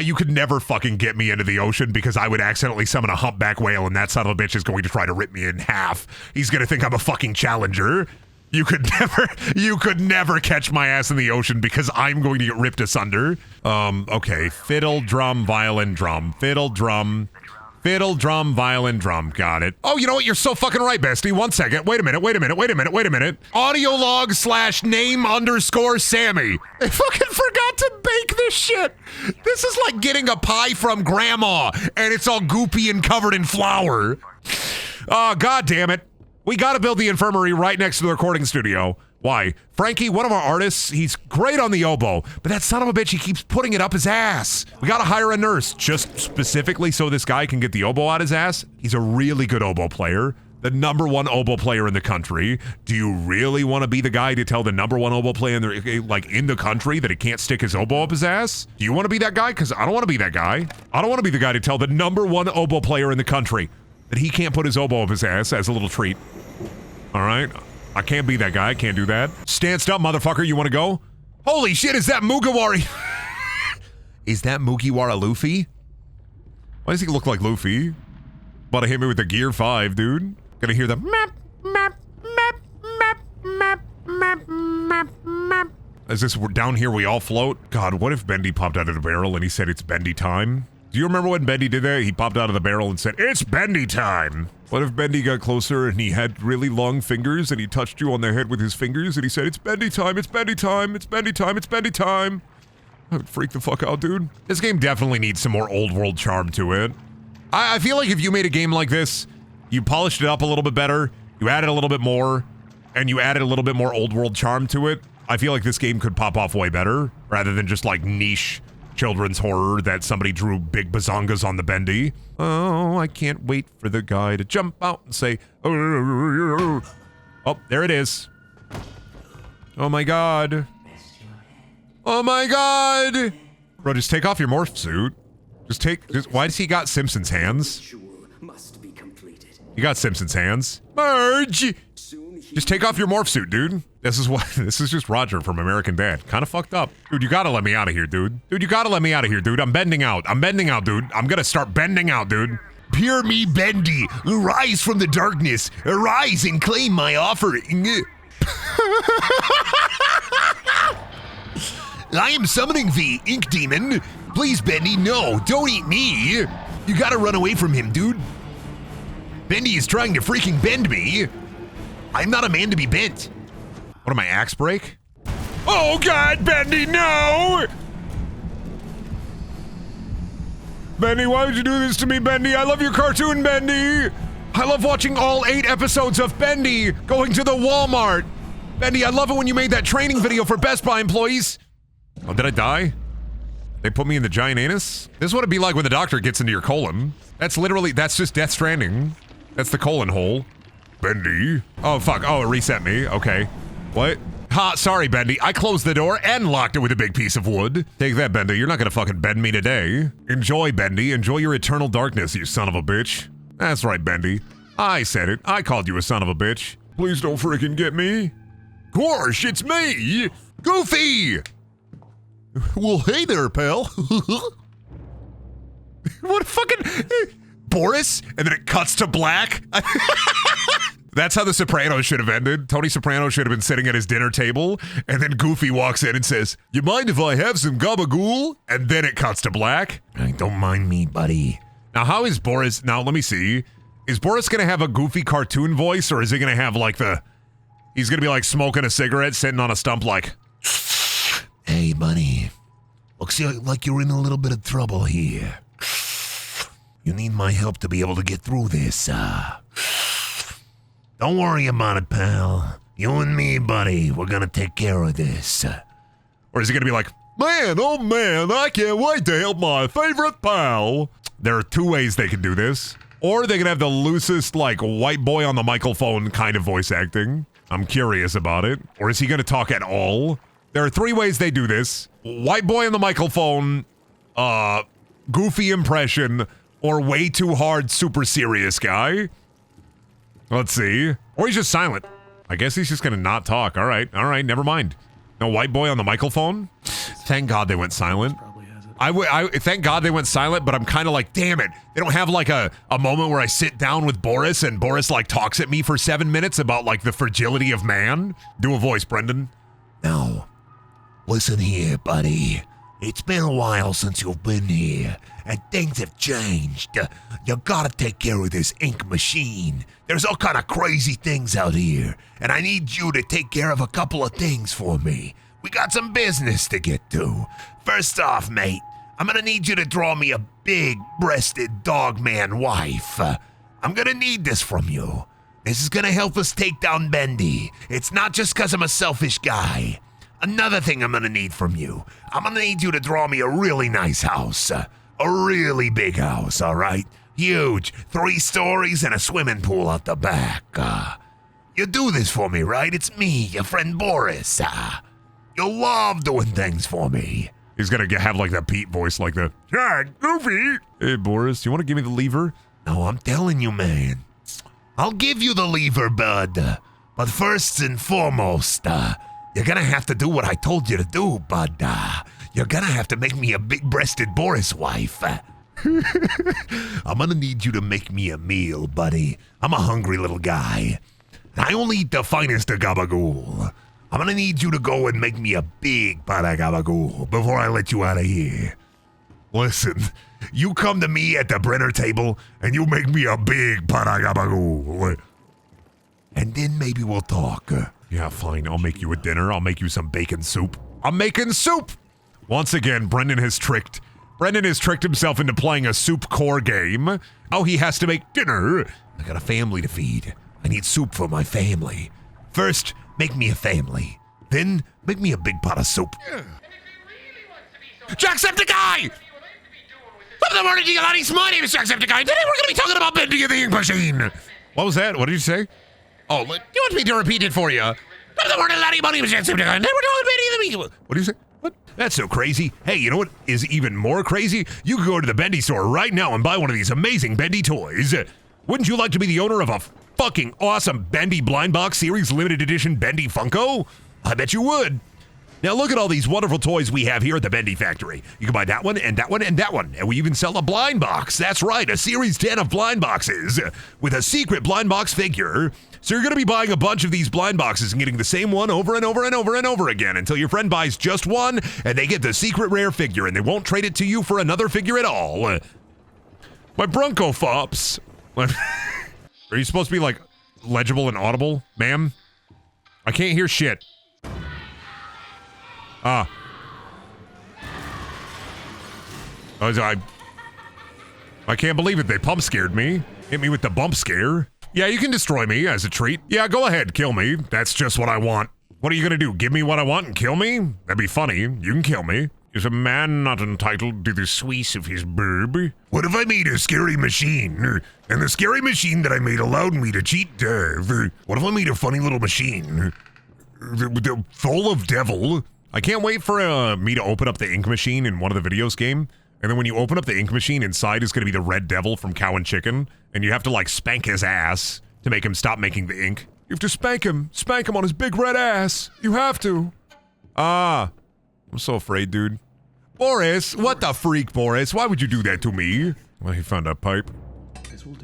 [SPEAKER 1] You could never fucking get me into the ocean because I would accidentally summon a humpback whale and that son of a bitch is going to try to rip me in half. He's going to think I'm a fucking challenger. You could never catch my ass in the ocean because I'm going to get ripped asunder. Okay. Fiddle, drum, violin, drum. Fiddle, drum, violin, drum. Got it. Oh, you know what? You're so fucking right, bestie. 1 second. Wait a minute. Audio log /name_Sammy. I fucking forgot to bake this shit. This is like getting a pie from grandma and it's all goopy and covered in flour. Oh, God damn it. We gotta build the infirmary right next to the recording studio. Why? Frankie, one of our artists, he's great on the oboe, but that son of a bitch, he keeps putting it up his ass. We gotta hire a nurse, just specifically so this guy can get the oboe out his ass. He's a really good oboe player, the #1 oboe player in the country. Do you really want to be the guy to tell the #1 oboe player in the country that he can't stick his oboe up his ass? Do you want to be that guy? Because I don't want to be that guy. I don't want to be the guy to tell the #1 oboe player in the country that he can't put his oboe up his ass as a little treat. All right? I can't be that guy. I can't do that. Stanced up, motherfucker. You want to go? Holy shit, is that Mugiwara? Is that Mugiwara Luffy? Why does he look like Luffy? About to hit me with the Gear 5, dude. Gonna hear the map, map, map, map, map, map, map, map. As this, we're down here, we all float. God, what if Bendy popped out of the barrel and he said it's Bendy time? Do you remember when Bendy did that? He popped out of the barrel and said, it's Bendy time. What if Bendy got closer and he had really long fingers and he touched you on the head with his fingers and he said, it's Bendy time, it's Bendy time, it's Bendy time, it's Bendy time. I would freak the fuck out, dude. This game definitely needs some more old world charm to it. I feel like if you made a game like this, you polished it up a little bit better, you added a little bit more, and you added a little bit more old world charm to it, I feel like this game could pop off way better, rather than just like niche children's horror that somebody drew big bazongas on the Bendy. Oh, I can't wait for the guy to jump out and say, oh, there it is. Oh my god. Oh my god! Bro, just take off your morph suit. Why does he got Simpson's hands? He got Simpson's hands. Marge! Just take off your morph suit, dude. This is just Roger from American Dad. Kind of fucked up. Dude, you gotta let me out of here, dude. Dude, you gotta let me out of here, dude. I'm bending out, dude. I'm gonna start bending out, dude.
[SPEAKER 3] Hear me, Bendy. Arise from the darkness. Arise and claim my offering. I am summoning thee, Ink Demon. Please, Bendy, no, don't eat me. You gotta run away from him, dude. Bendy is trying to freaking bend me. I'm not a man to be bent.
[SPEAKER 1] What, did my axe break? Oh god, Bendy, no! Bendy, why would you do this to me, Bendy? I love your cartoon, Bendy! I love watching all 8 episodes of Bendy going to the Walmart. Bendy, I love it when you made that training video for Best Buy employees. Oh, did I die? They put me in the giant anus? This is what it'd be like when the doctor gets into your colon. That's just Death Stranding. That's the colon hole.
[SPEAKER 3] Bendy.
[SPEAKER 1] Oh, fuck. Oh, it reset me. Okay. What? Ha, sorry, Bendy. I closed the door and locked it with a big piece of wood. Take that, Bendy. You're not gonna fucking bend me today. Enjoy, Bendy. Enjoy your eternal darkness, you son of a bitch. That's right, Bendy. I said it. I called you a son of a bitch. Please don't freaking get me.
[SPEAKER 3] Gosh, it's me, Goofy.
[SPEAKER 2] Well, hey there, pal.
[SPEAKER 1] What a fucking... Boris? And then it cuts to black? That's how The Sopranos should have ended. Tony Soprano should have been sitting at his dinner table, and then Goofy walks in and says, "You mind if I have some gabagool?" And then it cuts to black.
[SPEAKER 3] Don't mind me, buddy.
[SPEAKER 1] Now, how is Boris... Now, let me see. Is Boris gonna have a Goofy cartoon voice, or is he gonna have, like, the... He's gonna be, like, smoking a cigarette, sitting on a stump, like...
[SPEAKER 3] Hey, buddy. Looks like you're in a little bit of trouble here. You need my help to be able to get through this. Don't worry about it, pal. You and me, buddy, we're gonna take care of this.
[SPEAKER 1] Or is he gonna be like, "Man, oh man, I can't wait to help my favorite pal"? There are 2 ways they can do this. Or they can have the loosest, like, white boy on the microphone kind of voice acting. I'm curious about it. Or is he gonna talk at all? There are 3 ways they do this. White boy on the microphone, Goofy impression, or way too hard, super serious guy. Let's see. Or he's just silent. I guess he's just gonna not talk. All right, never mind. No white boy on the microphone? Thank God they went silent. I thank God they went silent, but I'm kind of like, damn it. They don't have like a moment where I sit down with Boris and Boris like talks at me for 7 minutes about like the fragility of man. Do a voice, Brendan.
[SPEAKER 3] Now, listen here, buddy. It's been a while since you've been here, and things have changed. You gotta take care of this ink machine. There's all kind of crazy things out here, and I need you to take care of a couple of things for me. We got some business to get to. First off, mate, I'm gonna need you to draw me a big-breasted dog-man wife. I'm gonna need this from you. This is gonna help us take down Bendy. It's not just because I'm a selfish guy. Another thing I'm gonna need from you, I'm gonna need you to draw me a really nice house. A really big house, all right? Huge, 3 stories and a swimming pool out the back. You do this for me, right? It's me, your friend Boris. You'll love doing things for me.
[SPEAKER 1] He's gonna have like that Pete voice, like the, "Yeah, Goofy. Hey, Boris, you wanna give me the lever?"
[SPEAKER 3] No, I'm telling you, man. I'll give you the lever, bud. But first and foremost, you're gonna have to do what I told you to do, bud. You're gonna have to make me a big-breasted Boris wife. I'm gonna need you to make me a meal, buddy. I'm a hungry little guy. And I only eat the finest of gabagool. I'm gonna need you to go and make me a big pot of gabagool before I let you out of here. Listen, you come to me at the Brenner table and you make me a big pot of gabagool. And then maybe we'll talk.
[SPEAKER 1] Yeah, fine. I'll make you a dinner. I'll make you some bacon soup. I'm making soup! Once again, Brendan has tricked himself into playing a soup core game. Oh, he has to make dinner. I got a family to feed. I need soup for my family. First, make me a family. Then, make me a big pot of soup.
[SPEAKER 2] Jacksepticeye! Top of the morning, you laddies. My name is Jacksepticeye. Today we're going to be talking about Bendy and the Ink Machine.
[SPEAKER 1] What was that? What did you say?
[SPEAKER 2] Oh, you want me to repeat it for you? Top of the morning, laddie. My name is Jacksepticeye. Today we're talking about Bendy and the Ink Machine.
[SPEAKER 1] What did you say? What? That's so crazy. Hey, you know what is even more crazy? You can go to the Bendy store right now and buy one of these amazing Bendy toys. Wouldn't you like to be the owner of a fucking awesome Bendy Blind Box Series limited edition Bendy Funko? I bet you would. Now look at all these wonderful toys we have here at the Bendy Factory. You can buy that one and that one and that one. And we even sell a blind box. That's right, a Series 10 of blind boxes with a secret blind box figure. So you're going to be buying a bunch of these blind boxes and getting the same one over and over and over and over again until your friend buys just one and they get the secret rare figure and they won't trade it to you for another figure at all. My Bronco Fops. Are you supposed to be like legible and audible, ma'am? I can't hear shit. I can't believe it. They pump scared me. Hit me with the bump scare. Yeah, you can destroy me as a treat. Yeah, go ahead, kill me. That's just what I want. What are you gonna do? Give me what I want and kill me? That'd be funny. You can kill me. Is a man not entitled to the sweets of his burb?
[SPEAKER 3] What if I made a scary machine? And the scary machine that I made allowed me to cheat death. What if I made a funny little machine? Full of devil?
[SPEAKER 1] I can't wait for me to open up the ink machine in one of the videos game. And then when you open up the ink machine, inside is going to be the red devil from Cow and Chicken. And you have to like spank his ass to make him stop making the ink. You have to spank him on his big red ass. You have to. I'm so afraid, dude. Boris, what the freak, Boris? Why would you do that to me? Well, he found a pipe.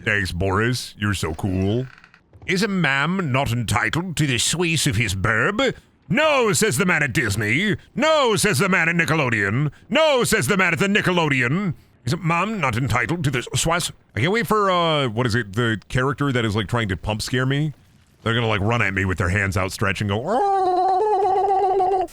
[SPEAKER 1] Thanks, Boris. You're so cool. Is a man not entitled to the sweets of his burb? No, says the man at Disney. No, says the man at Nickelodeon. No, says the man at the Nickelodeon. Is a man not entitled to the swice? I can't wait for, what is it, the character that is like trying to pump scare me? They're gonna like run at me with their hands outstretched and go, what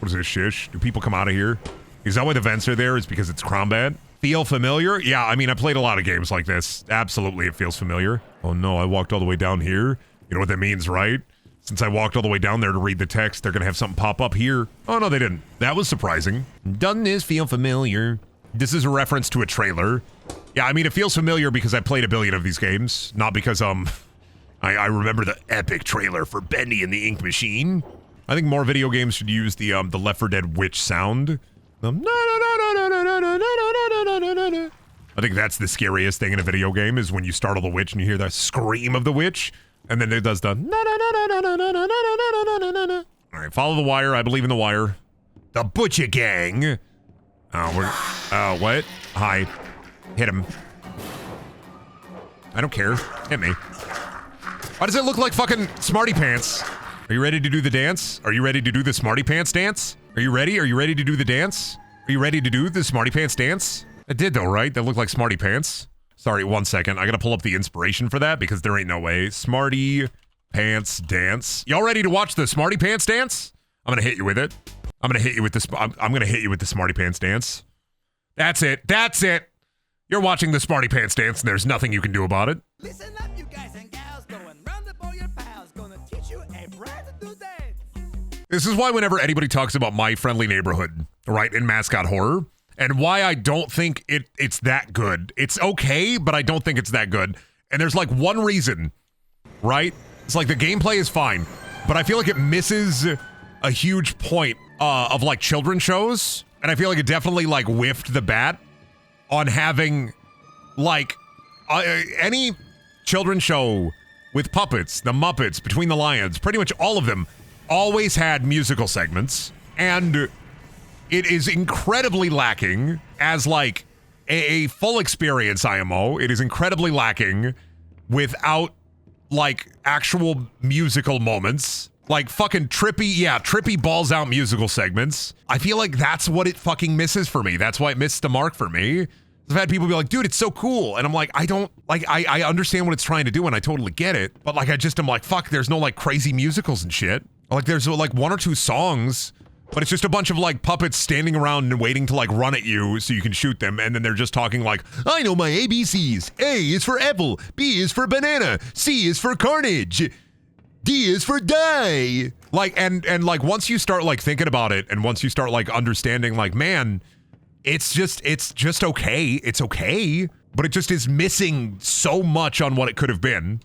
[SPEAKER 1] is this, shish? Do people come out of here? Is that why the vents are there? Is because it's Crombat? Feel familiar? Yeah, I mean, I played a lot of games like this. Absolutely, it feels familiar. Oh no, I walked all the way down here. You know what that means, right? Since I walked all the way down there to read the text, they're gonna have something pop up here. Oh no, they didn't. That was surprising. Doesn't this feel familiar? This is a reference to a trailer. Yeah, I mean, it feels familiar because I played a billion of these games, not because, I remember the epic trailer for Bendy and the Ink Machine. I think more video games should use the Left 4 Dead witch sound. I think that's the scariest thing in a video game is when you startle the witch and you hear the scream of the witch, and then it does the All right, follow the wire. I believe in the wire. The Butcher Gang. Oh, what? Hi. Hit him. I don't care. Hit me. Why does it look like fucking Smarty Pants? Are you ready to do the dance? Are you ready to do the Smarty Pants dance? Are you ready? Are you ready to do the dance? Are you ready to do the Smarty Pants dance? It did though, right? That looked like Smarty Pants. Sorry, 1 second. I gotta pull up the inspiration for that because there ain't no way. Smarty Pants dance. Y'all ready to watch the Smarty Pants dance? I'm gonna hit you with it. I'm gonna hit you with the Smarty Pants dance. That's it. That's it. You're watching the Smarty Pants dance and there's nothing you can do about it.
[SPEAKER 5] Listen up, you guys and gals, go and round up all your pals. Gonna teach you a brand new dance.
[SPEAKER 1] This is why whenever anybody talks about My Friendly Neighborhood, right, in mascot horror, and why I don't think it's that good. It's okay, but I don't think it's that good. And there's like one reason, right? It's like the gameplay is fine, but I feel like it misses a huge point of like children's shows. And I feel like it definitely like whiffed the bat on having like any children's show with puppets, the Muppets, Between the Lions, pretty much all of them always had musical segments. And it is incredibly lacking as like a full experience IMO. It is incredibly lacking without like actual musical moments. Like fucking trippy balls out musical segments. I feel like that's what it fucking misses for me. That's why it missed the mark for me. I've had people be like, dude, it's so cool. And I'm like, I understand what it's trying to do and I totally get it. But like, I'm like, fuck, there's no like crazy musicals and shit. Like there's like one or two songs But it's just a bunch of like puppets standing around and waiting to like run at you so you can shoot them, and then they're just talking like, I know my ABCs. A is for apple, B is for banana, C is for carnage, D is for die. Like, and like once you start like thinking about it, and once you start like understanding, like, man, it's just okay. It's okay, but it just is missing so much on what it could have been.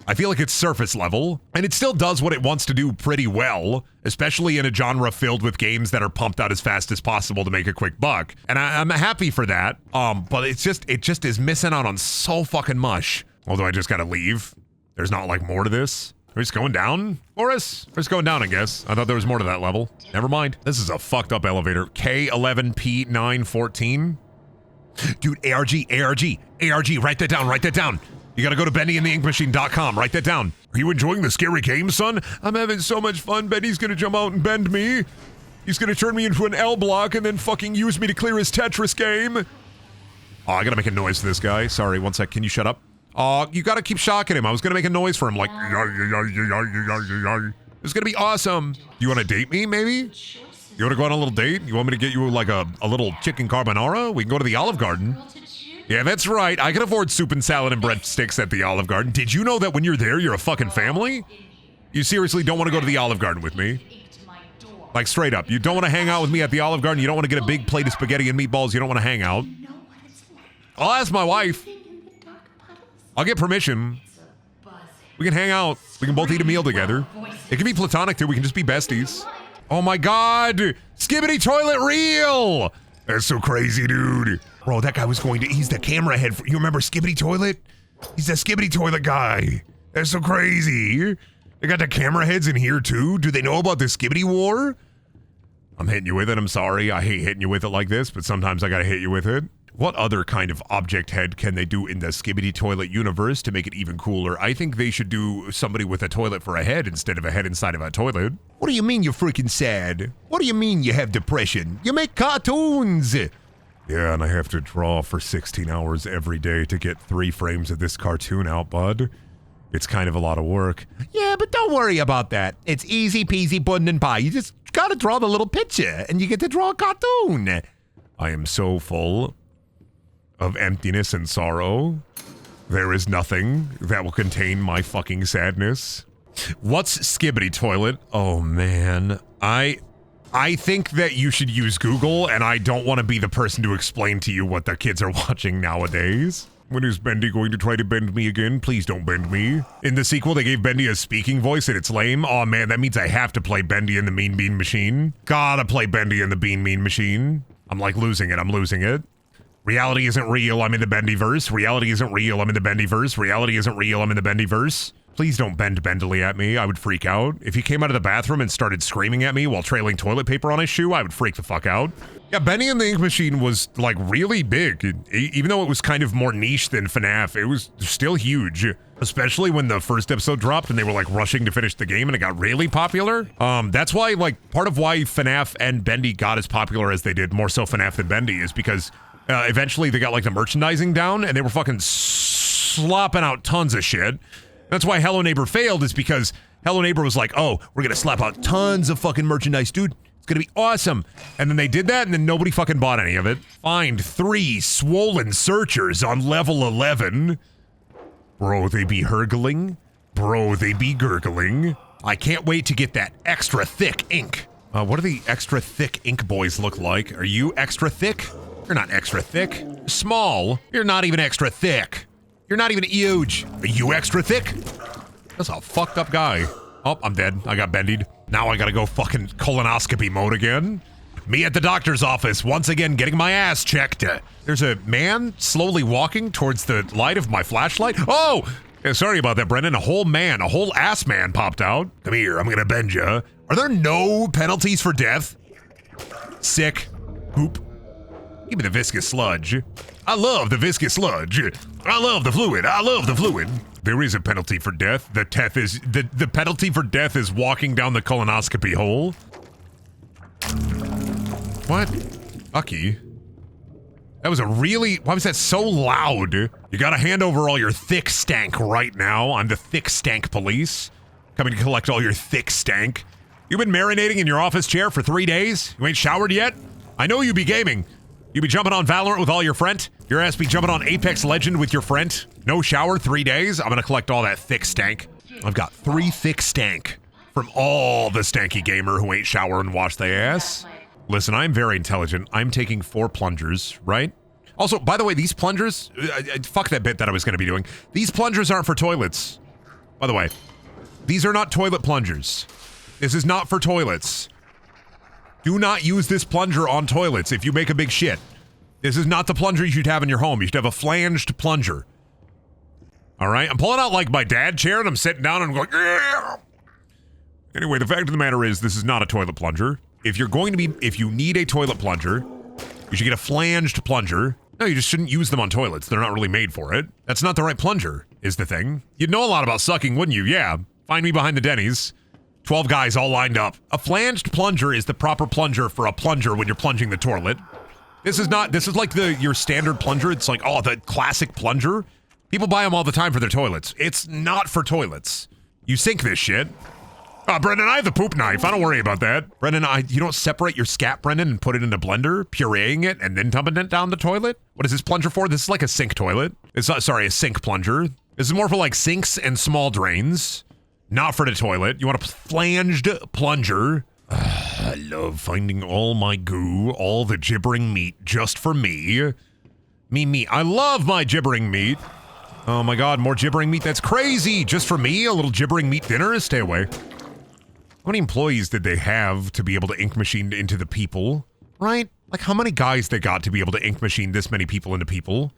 [SPEAKER 1] I feel like it's surface level, and it still does what it wants to do pretty well, especially in a genre filled with games that are pumped out as fast as possible to make a quick buck. And I'm happy for that, but it just is missing out on so fucking much. Although I just gotta leave. There's not like more to this. Are we just going down, Boris? We're just going down, I guess. I thought there was more to that level. Never mind. This is a fucked up elevator. K11P914. Dude, ARG, write that down. You gotta go to bendyandtheinkmachine.com. Write that down.
[SPEAKER 3] Are you enjoying the scary game, son?
[SPEAKER 1] I'm having so much fun. Bendy's gonna jump out and bend me. He's gonna turn me into an L block and then fucking use me to clear his Tetris game. Oh, I gotta make a noise for this guy. Sorry, one sec. Can you shut up? Oh, you gotta keep shocking him. I was gonna make a noise for him, like, it's gonna be awesome. You wanna date me, maybe? You wanna go on a little date? You want me to get you like a little chicken carbonara? We can go to the Olive Garden. Yeah, that's right. I can afford soup and salad and breadsticks at the Olive Garden. Did you know that when you're there, you're a fucking family? You seriously don't want to go to the Olive Garden with me? Like, straight up. You don't want to hang out with me at the Olive Garden. You don't want to get a big plate of spaghetti and meatballs. You don't want to hang out. I'll ask my wife. I'll get permission. We can hang out. We can both eat a meal together. It can be platonic, too. We can just be besties. Oh, my God. Skibbity toilet reel.
[SPEAKER 3] That's so crazy, dude.
[SPEAKER 1] Bro, that guy was he's the camera head. You remember Skibbity Toilet?
[SPEAKER 3] He's the Skibbity Toilet guy. That's so crazy.
[SPEAKER 1] They got the camera heads in here too? Do they know about the Skibbity War? I'm hitting you with it, I'm sorry. I hate hitting you with it like this, but sometimes I gotta hit you with it. What other kind of object head can they do in the Skibbity Toilet universe to make it even cooler? I think they should do somebody with a toilet for a head instead of a head inside of a toilet. What do you mean you're freaking sad? What do you mean you have depression? You make cartoons! Yeah, and I have to draw for 16 hours every day to get 3 frames of this cartoon out, bud. It's kind of a lot of work. Yeah, but don't worry about that. It's easy peasy pudding and pie. You just gotta draw the little picture, and you get to draw a cartoon. I am so full of emptiness and sorrow. There is nothing that will contain my fucking sadness. What's Skibbity Toilet? Oh, man. I think that you should use Google, and I don't want to be the person to explain to you what the kids are watching nowadays. When is Bendy going to try to bend me again? Please don't bend me. In the sequel, they gave Bendy a speaking voice, and it's lame. Oh man, that means I have to play Bendy in the Mean Bean Machine. Gotta play Bendy in the Bean Mean Machine. I'm like losing it. I'm losing it. Reality isn't real. I'm in the Bendyverse. Reality isn't real. I'm in the Bendyverse. Reality isn't real. I'm in the Bendyverse. Please don't bend Bendily at me. I would freak out. If he came out of the bathroom and started screaming at me while trailing toilet paper on his shoe, I would freak the fuck out. Yeah, Bendy and the Ink Machine was, like, really big. Even though it was kind of more niche than FNAF, it was still huge. Especially when the first episode dropped and they were, like, rushing to finish the game and it got really popular. That's why, like, part of why FNAF and Bendy got as popular as they did, more so FNAF than Bendy, is because eventually they got, like, the merchandising down and they were fucking slopping out tons of shit. That's why Hello Neighbor failed, is because Hello Neighbor was like, oh, we're gonna slap out tons of fucking merchandise, dude. It's gonna be awesome. And then they did that, and then nobody fucking bought any of it. Find 3 swollen searchers on level 11. Bro, they be hurgling. Bro, they be gurgling. I can't wait to get that extra thick ink. What do the extra thick ink boys look like? Are you extra thick? You're not extra thick. Small. You're not even extra thick. You're not even huge. Are you extra thick? That's a fucked up guy. Oh, I'm dead. I got bendied. Now I gotta go fucking colonoscopy mode again. Me at the doctor's office, once again getting my ass checked. There's a man slowly walking towards the light of my flashlight. Oh! Yeah, sorry about that, Brendan. A whole ass man popped out. Come here, I'm gonna bend ya. Are there no penalties for death? Sick. Poop. Give me the viscous sludge. I love the viscous sludge. I love the fluid. I love the fluid. There is a penalty for death. The penalty for death is walking down the colonoscopy hole. What? Lucky. That was why was that so loud? You gotta hand over all your thick stank right now. I'm the thick stank police. Coming to collect all your thick stank. You been marinating in your office chair for 3 days? You ain't showered yet? I know you be gaming. You be jumping on Valorant with all your friend? Your ass be jumping on Apex Legend with your friend? No shower, 3 days? I'm gonna collect all that thick stank. I've got 3 thick stank from all the stanky gamer who ain't shower and wash their ass. Listen, I'm very intelligent. I'm taking 4 plungers, right? Also, by the way, these plungers, fuck that bit that I was gonna be doing. These plungers aren't for toilets. By the way, these are not toilet plungers. This is not for toilets. Do not use this plunger on toilets if you make a big shit. This is not the plunger you should have in your home. You should have a flanged plunger. All right, I'm pulling out like my dad chair and I'm sitting down and I'm going, yeah. Anyway, the fact of the matter is this is not a toilet plunger. If you need a toilet plunger, you should get a flanged plunger. No, you just shouldn't use them on toilets. They're not really made for it. That's not the right plunger, is the thing. You'd know a lot about sucking, wouldn't you? Yeah. Find me behind the Denny's. 12 guys all lined up. A flanged plunger is the proper plunger for a plunger when you're plunging the toilet. This is like your standard plunger. It's like, oh, the classic plunger. People buy them all the time for their toilets. It's not for toilets. You sink this shit. Brendan, I have the poop knife. I don't worry about that. Brendan, you don't separate your scat, Brendan, and put it in a blender, pureeing it, and then dumping it down the toilet? What is this plunger for? This is like a sink toilet. It's not, sorry, a sink plunger. This is more for like sinks and small drains, not for the toilet. You want a flanged plunger. I love finding all my goo, all the gibbering meat just for me. Me. I love my gibbering meat. Oh my God, more gibbering meat. That's crazy. Just for me, a little gibbering meat dinner. Stay away. How many employees did they have to be able to ink machine into the people? Right? Like how many guys they got to be able to ink machine this many people into people?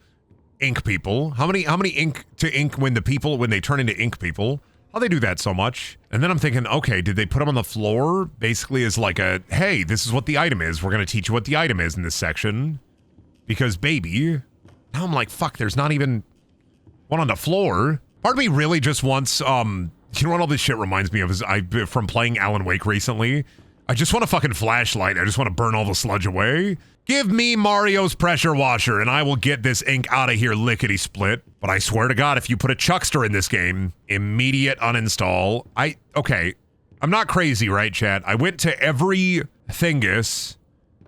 [SPEAKER 1] Ink people. How many ink to ink when they turn into ink people? How they do that so much? And then I'm thinking, okay, did they put them on the floor basically as like a, hey, this is what the item is. We're going to teach you what the item is in this section. Because baby, now I'm like, fuck, there's not even one on the floor. Part of me really just wants, you know what all this shit reminds me of is from playing Alan Wake recently. I just want a fucking flashlight. I just want to burn all the sludge away. Give me Mario's pressure washer and I will get this ink out of here lickety split. But I swear to God, if you put a Chuckster in this game, immediate uninstall. Okay, I'm not crazy, right, chat? I went to every Thingus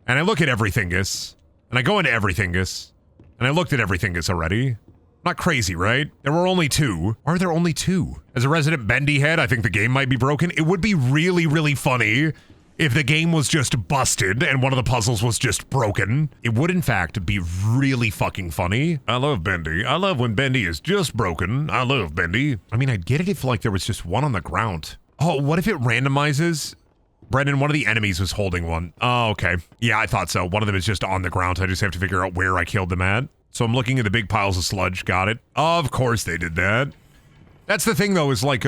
[SPEAKER 1] and I look at every Thingus and I go into every Thingus and I looked at every Thingus already. Not crazy, right? There were only 2. Why are there only 2? As a resident Bendy head, I think the game might be broken. It would be really, really funny if the game was just busted and one of the puzzles was just broken. It would, in fact, be really fucking funny. I love Bendy. I love when Bendy is just broken. I love Bendy. I mean, I'd get it if, like, there was just one on the ground. Oh, what if it randomizes? Brendan, one of the enemies was holding one. Oh, okay. Yeah, I thought so. One of them is just on the ground. I just have to figure out where I killed them at. So I'm looking at the big piles of sludge. Got it. Of course they did that. That's the thing, though, is like,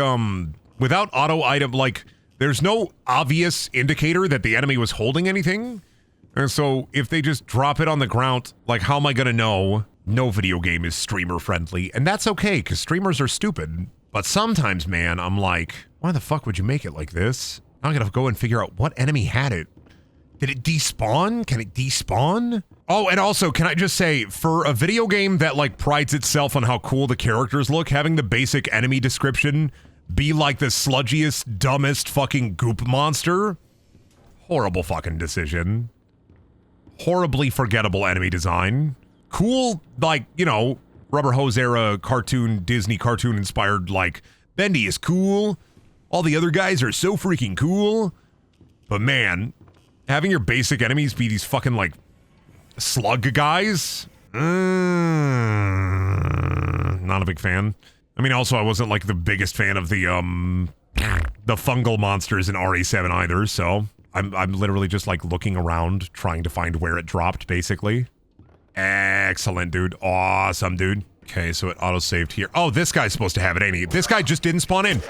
[SPEAKER 1] without auto item, like, there's no obvious indicator that the enemy was holding anything. And so if they just drop it on the ground, like, how am I gonna know? No video game is streamer friendly. And that's okay, because streamers are stupid. But sometimes, man, I'm like, why the fuck would you make it like this? Now I gotta go and figure out what enemy had it. Did it despawn? Can it despawn? Oh, and also, can I just say, for a video game that, like, prides itself on how cool the characters look, having the basic enemy description be like the sludgiest, dumbest fucking goop monster? Horrible fucking decision. Horribly forgettable enemy design. Cool, like, you know, Rubber Hose era cartoon, Disney cartoon inspired, like, Bendy is cool. All the other guys are so freaking cool. But man, having your basic enemies be these fucking, like, slug guys? Not a big fan. I mean, also, I wasn't, like, the biggest fan of the fungal monsters in RE7 either, so I'm literally just, like, looking around, trying to find where it dropped, basically. Excellent, dude. Awesome, dude. Okay, so it auto-saved here. Oh, this guy's supposed to have it, ain't he? This guy just didn't spawn in.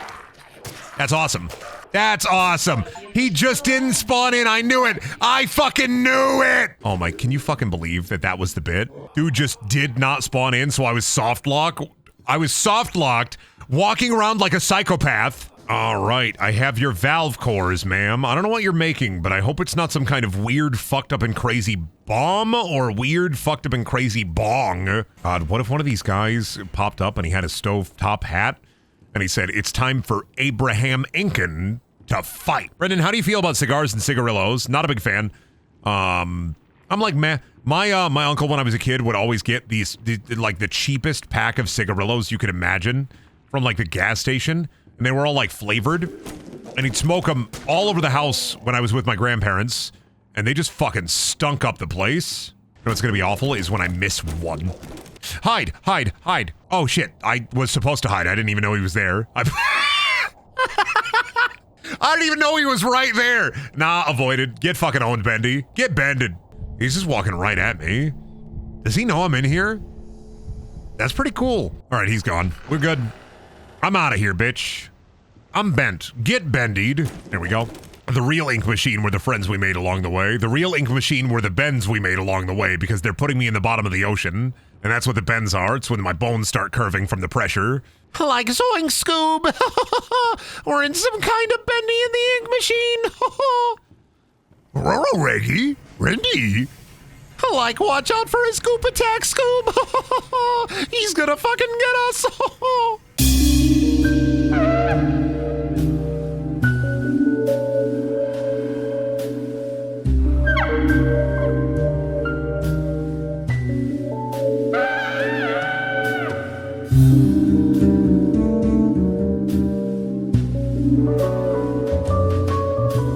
[SPEAKER 1] That's awesome. That's awesome. He just didn't spawn in. I knew it. I fucking knew it. Oh my, can you fucking believe that that was the bit? Dude just did not spawn in, so I was soft locked. I was soft locked, walking around like a psychopath. All right, I have your valve cores, ma'am. I don't know what you're making, but I hope it's not some kind of weird, fucked up and crazy bomb or weird, fucked up and crazy bong. God, what if one of these guys popped up and he had a stovetop hat? And he said, it's time for Abraham Lincoln to fight. Brendan, how do you feel about cigars and cigarillos? Not a big fan. I'm like, meh. My uncle, when I was a kid, would always get like the cheapest pack of cigarillos you could imagine from like the gas station, and they were all like flavored, and he'd smoke them all over the house when I was with my grandparents, and they just fucking stunk up the place. You know what's gonna be awful is when I miss one. Hide, hide, hide. Oh shit, I was supposed to hide. I didn't even know he was there. I didn't even know he was right there. Nah, avoided. Get fucking owned, Bendy. Get bended. He's just walking right at me. Does he know I'm in here? That's pretty cool. All right, he's gone. We're good. I'm out of here, bitch. I'm bent. Get bendied. There we go. The real ink machine were the friends we made along the way. The real ink machine were the bends we made along the way because they're putting me in the bottom of the ocean. And that's what the bends are. It's when my bones start curving from the pressure.
[SPEAKER 2] Like Zoink Scoob. We're in some kind of Bendy in the ink machine.
[SPEAKER 3] Roro Reggie? Randy?
[SPEAKER 2] Like, watch out for his goop attack, Scoob. He's gonna fucking get us.